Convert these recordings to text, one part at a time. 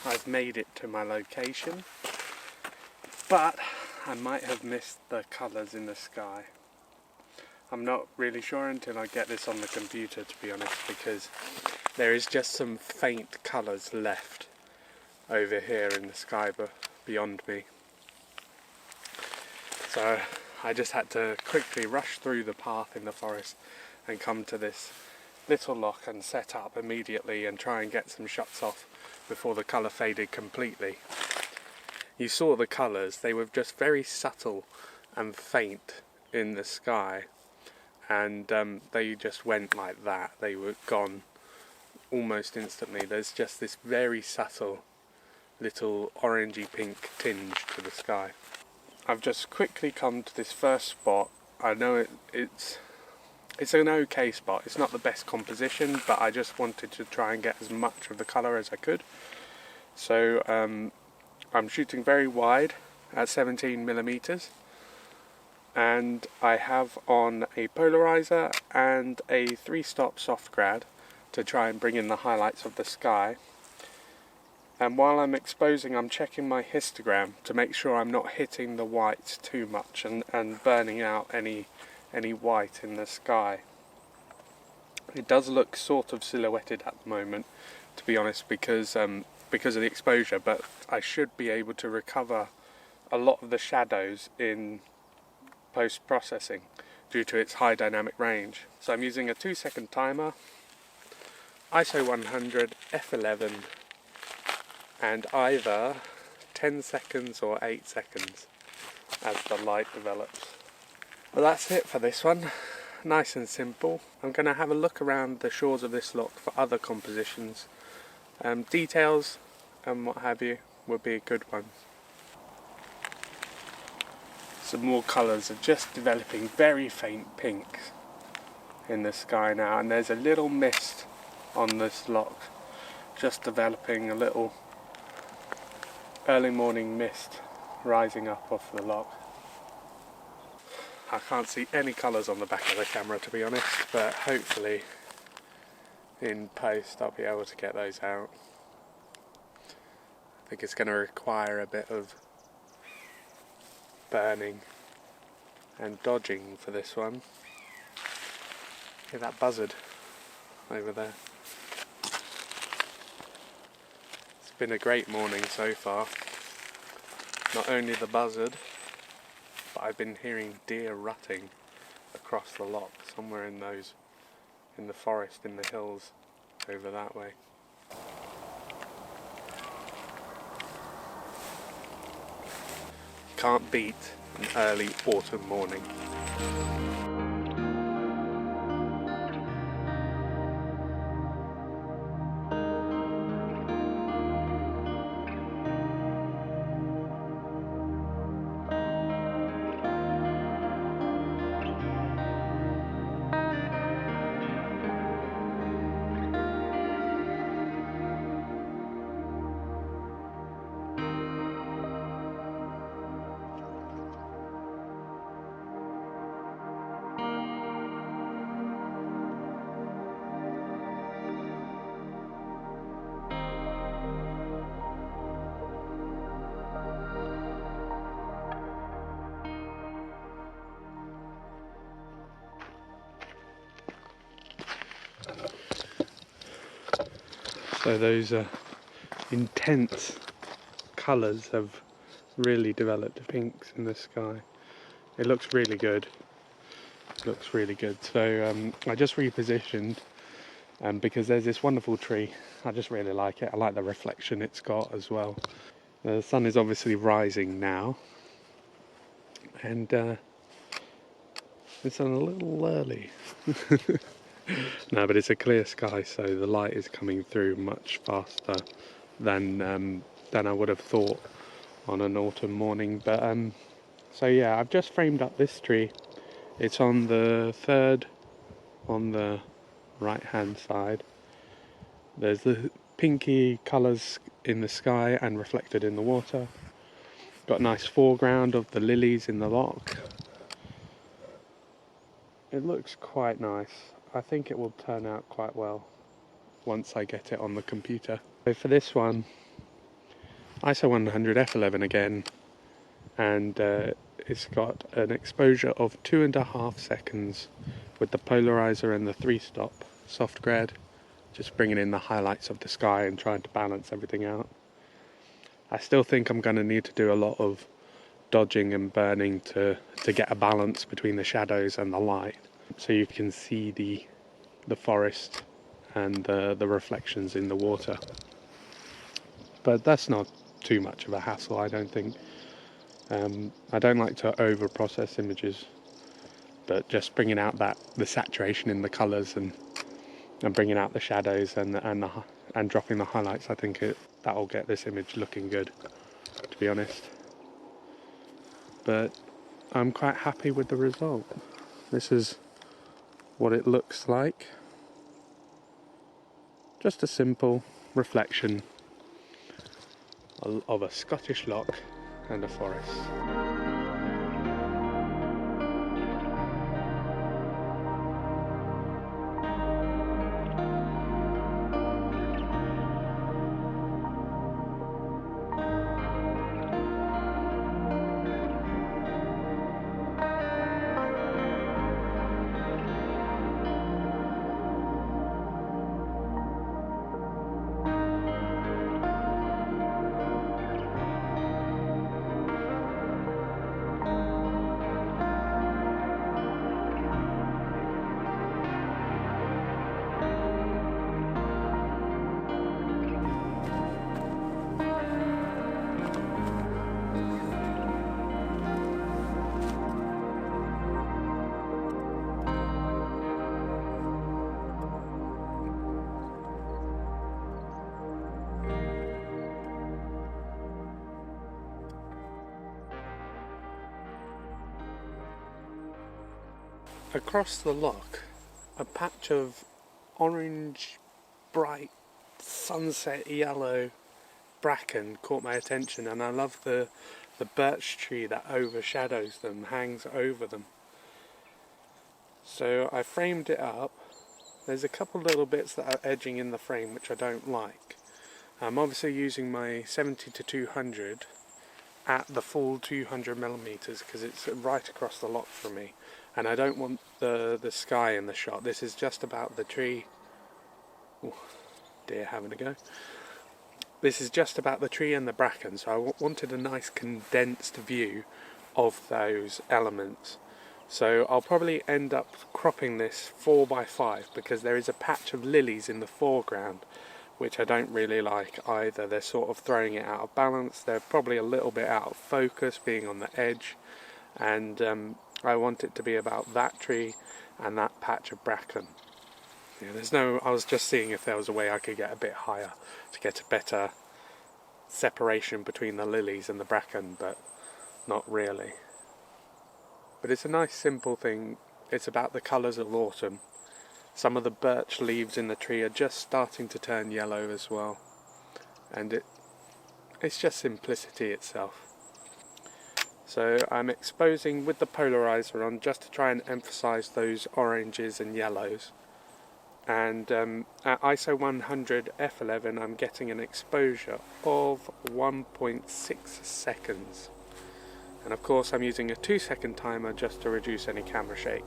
I've made it to my location, but I might have missed the colours in the sky. I'm not really sure until I get this on the computer, to be honest, because there is just some faint colours left over here in the sky beyond me. So I just had to quickly rush through the path in the forest and come to this little loch and set up immediately and try and get some shots off before the colour faded completely. You saw the colours, they were just very subtle and faint in the sky, and they just went like that. They were gone almost instantly. There's just this very subtle little orangey pink tinge to the sky. I've just quickly come to this first spot. I know it's an okay spot. It's not the best composition, but I just wanted to try and get as much of the colour as I could. So I'm shooting very wide at 17mm, and I have on a polarizer and a 3-stop soft grad to try and bring in the highlights of the sky. And while I'm exposing, I'm checking my histogram to make sure I'm not hitting the whites too much and burning out any white in the sky. It does look sort of silhouetted at the moment, to be honest, because of the exposure, but I should be able to recover a lot of the shadows in post-processing due to its high dynamic range. So I'm using a 2-second timer, ISO 100, f11, and either 10 seconds or 8 seconds as the light develops. But that's it for this one. Nice and simple. I'm going to have a look around the shores of this loch for other compositions. Details and what have you would be a good one. Some more colours are just developing, very faint pinks in the sky now, and there's a little mist on this loch, just developing a little early morning mist rising up off the loch. I can't see any colours on the back of the camera, to be honest, but hopefully in post I'll be able to get those out. I think it's going to require a bit of burning and dodging for this one. Hear that buzzard over there. It's been a great morning so far. Not only the buzzard, but I've been hearing deer rutting across the loch, somewhere in the forest, in the hills over that way. Can't beat an early autumn morning. So those intense colours have really developed pinks in the sky. It looks really good. Looks really good. So I just repositioned because there's this wonderful tree. I just really like it. I like the reflection it's got as well. The sun is obviously rising now, and it's a little early. No, but it's a clear sky, so the light is coming through much faster than I would have thought on an autumn morning. But so yeah, I've just framed up this tree. It's on the third on the right hand side. There's the pinky colours in the sky and reflected in the water. Got a nice foreground of the lilies in the loch. It looks quite nice. I think it will turn out quite well once I get it on the computer. So for this one, ISO 100 f11 again, and it's got an exposure of 2.5 seconds with the polarizer and the 3-stop soft grad, just bringing in the highlights of the sky and trying to balance everything out. I still think I'm going to need to do a lot of dodging and burning to get a balance between the shadows and the light, so you can see the forest and the reflections in the water. But that's not too much of a hassle, I don't think. I don't like to over process images, but just bringing out the saturation in the colours and bringing out the shadows and dropping the highlights, I think that'll get this image looking good, to be honest. But I'm quite happy with the result. This is what it looks like. Just a simple reflection of a Scottish loch and a forest. Across the loch, a patch of orange, bright, sunset yellow bracken caught my attention, and I love the birch tree that overshadows them, hangs over them. So I framed it up. There's a couple little bits that are edging in the frame which I don't like. I'm obviously using my 70 to 200 at the full 200mm because it's right across the loch from me, and I don't want the sky in the shot. This is just about the tree. Oh, deer having a go. This is just about the tree and the bracken, so I wanted a nice condensed view of those elements. So I'll probably end up cropping this 4x5 because there is a patch of lilies in the foreground which I don't really like either. They're sort of throwing it out of balance. They're probably a little bit out of focus, being on the edge, and I want it to be about that tree and that patch of bracken. Yeah, I was just seeing if there was a way I could get a bit higher to get a better separation between the lilies and the bracken, but not really. But it's a nice simple thing. It's about the colours of autumn. Some of the birch leaves in the tree are just starting to turn yellow as well, and it's just simplicity itself. So I'm exposing with the polarizer on just to try and emphasise those oranges and yellows, and at ISO 100 f11 I'm getting an exposure of 1.6 seconds, and of course I'm using a 2-second timer just to reduce any camera shake.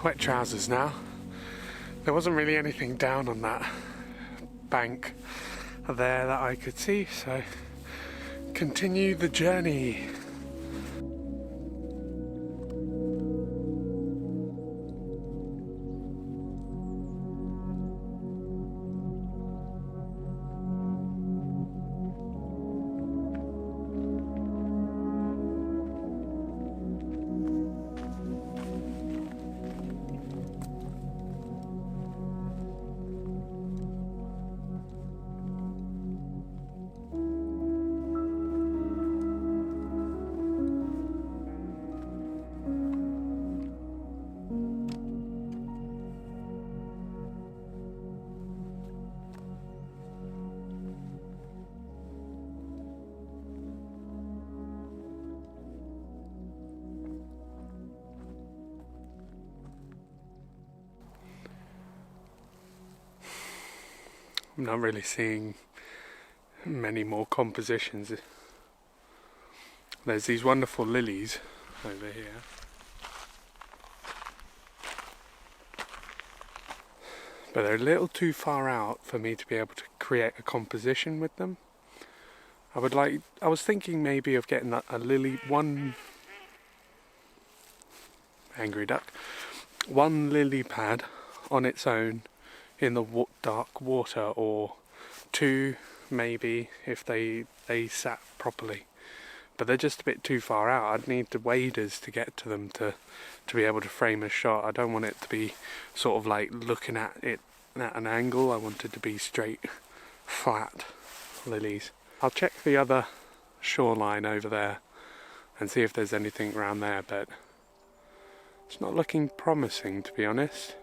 wet trousers now. There wasn't really anything down on that bank there that I could see, so continue the journey. I'm not really seeing many more compositions. There's these wonderful lilies over here. But they're a little too far out for me to be able to create a composition with them. I was thinking maybe of getting a lily, one lily pad on its own in the dark water, or two maybe if they sat properly. But they're just a bit too far out. I'd need the waders to get to them to be able to frame a shot. I don't want it to be sort of like looking at it at an angle. I want it to be straight, flat lilies. I'll check the other shoreline over there and see if there's anything around there, but it's not looking promising, to be honest.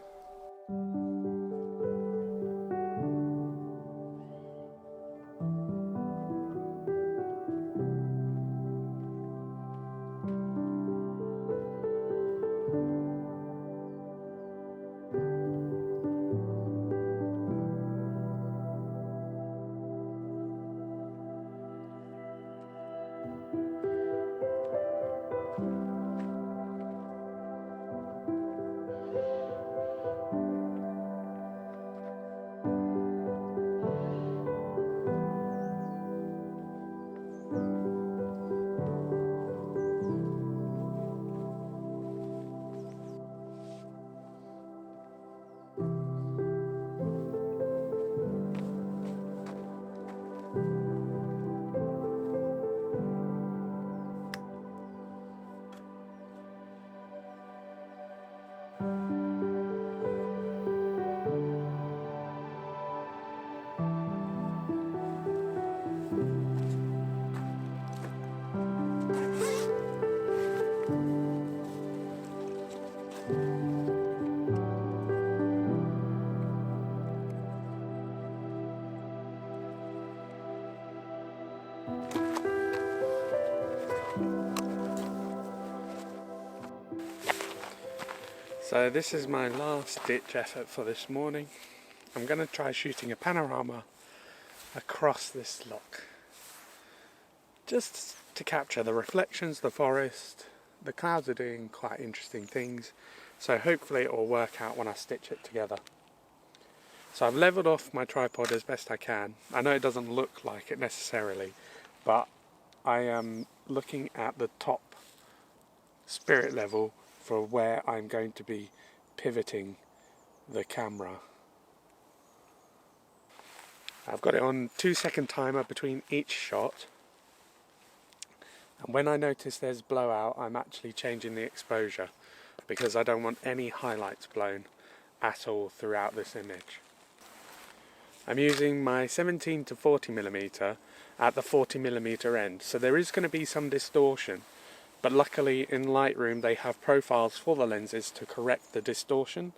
So this is my last ditch effort for this morning. I'm going to try shooting a panorama across this loch, just to capture the reflections, the forest. The clouds are doing quite interesting things, so hopefully it will work out when I stitch it together. So I've levelled off my tripod as best I can. I know it doesn't look like it necessarily, but I am looking at the top spirit level for where I'm going to be pivoting the camera. I've got it on 2-second timer between each shot, and when I notice there's blowout, I'm actually changing the exposure because I don't want any highlights blown at all throughout this image. I'm using my 17 to 40mm at the 40mm end, so there is going to be some distortion. But luckily in Lightroom they have profiles for the lenses to correct the distortion,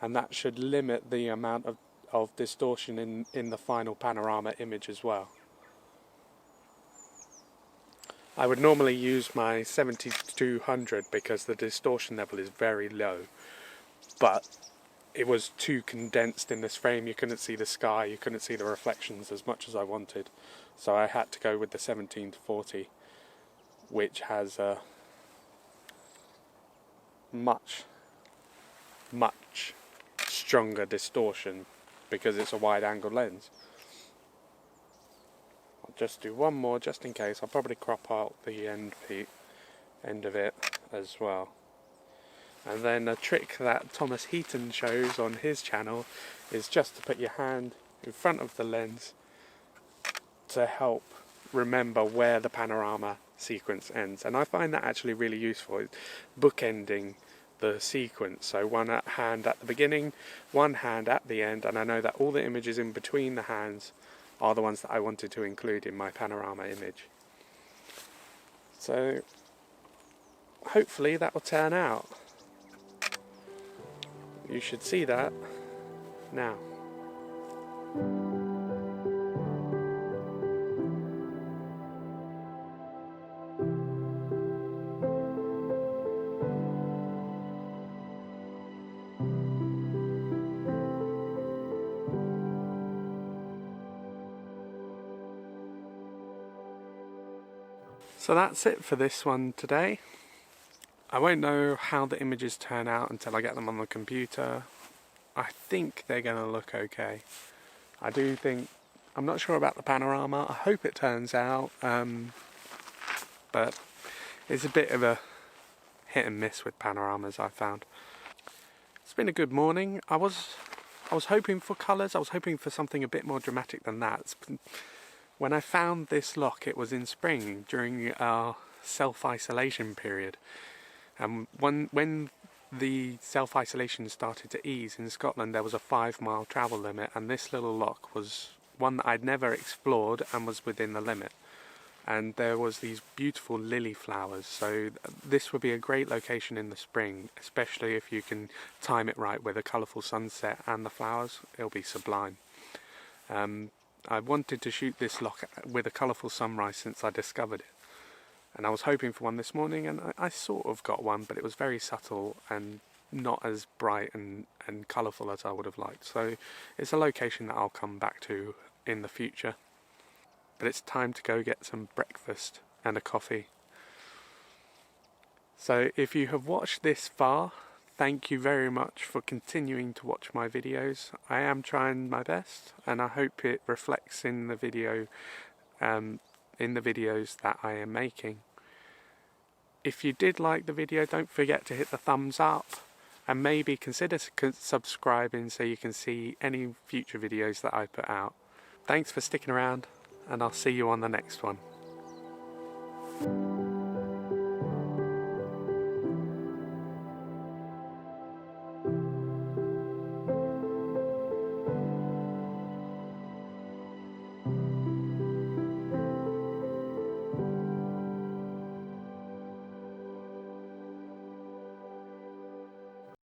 and that should limit the amount of distortion in the final panorama image as well. I would normally use my 70-200 because the distortion level is very low, but it was too condensed in this frame. You couldn't see the sky, you couldn't see the reflections as much as I wanted, so I had to go with the 17-40, which has a much much stronger distortion because it's a wide angle lens. I'll just do one more just in case. I'll probably crop out the end of it as well. And then a trick that Thomas Heaton shows on his channel is just to put your hand in front of the lens to help remember where the panorama sequence ends. And I find that actually really useful, bookending the sequence. So one hand at the beginning, one hand at the end, and I know that all the images in between the hands are the ones that I wanted to include in my panorama image. So hopefully that will turn out. You should see that now. So that's it for this one today. I won't know how the images turn out until I get them on the computer. I think they're going to look okay. I'm not sure about the panorama. I hope it turns out, but it's a bit of a hit and miss with panoramas, I've found. It's been a good morning. I was hoping for colours. I was hoping for something a bit more dramatic than that. When I found this loch, it was in spring during our self-isolation period. And when the self-isolation started to ease in Scotland, there was a 5-mile travel limit, and this little loch was one that I'd never explored and was within the limit. And there was these beautiful lily flowers, so this would be a great location in the spring, especially if you can time it right with a colourful sunset and the flowers. It'll be sublime. I wanted to shoot this loch with a colourful sunrise since I discovered it. And I was hoping for one this morning, and I sort of got one, but it was very subtle and not as bright and colourful as I would have liked. So it's a location that I'll come back to in the future. But it's time to go get some breakfast and a coffee. So if you have watched this far, thank you very much for continuing to watch my videos. I am trying my best, and I hope it reflects in the video, in the videos that I am making. If you did like the video, don't forget to hit the thumbs up and maybe consider subscribing so you can see any future videos that I put out. Thanks for sticking around, and I'll see you on the next one.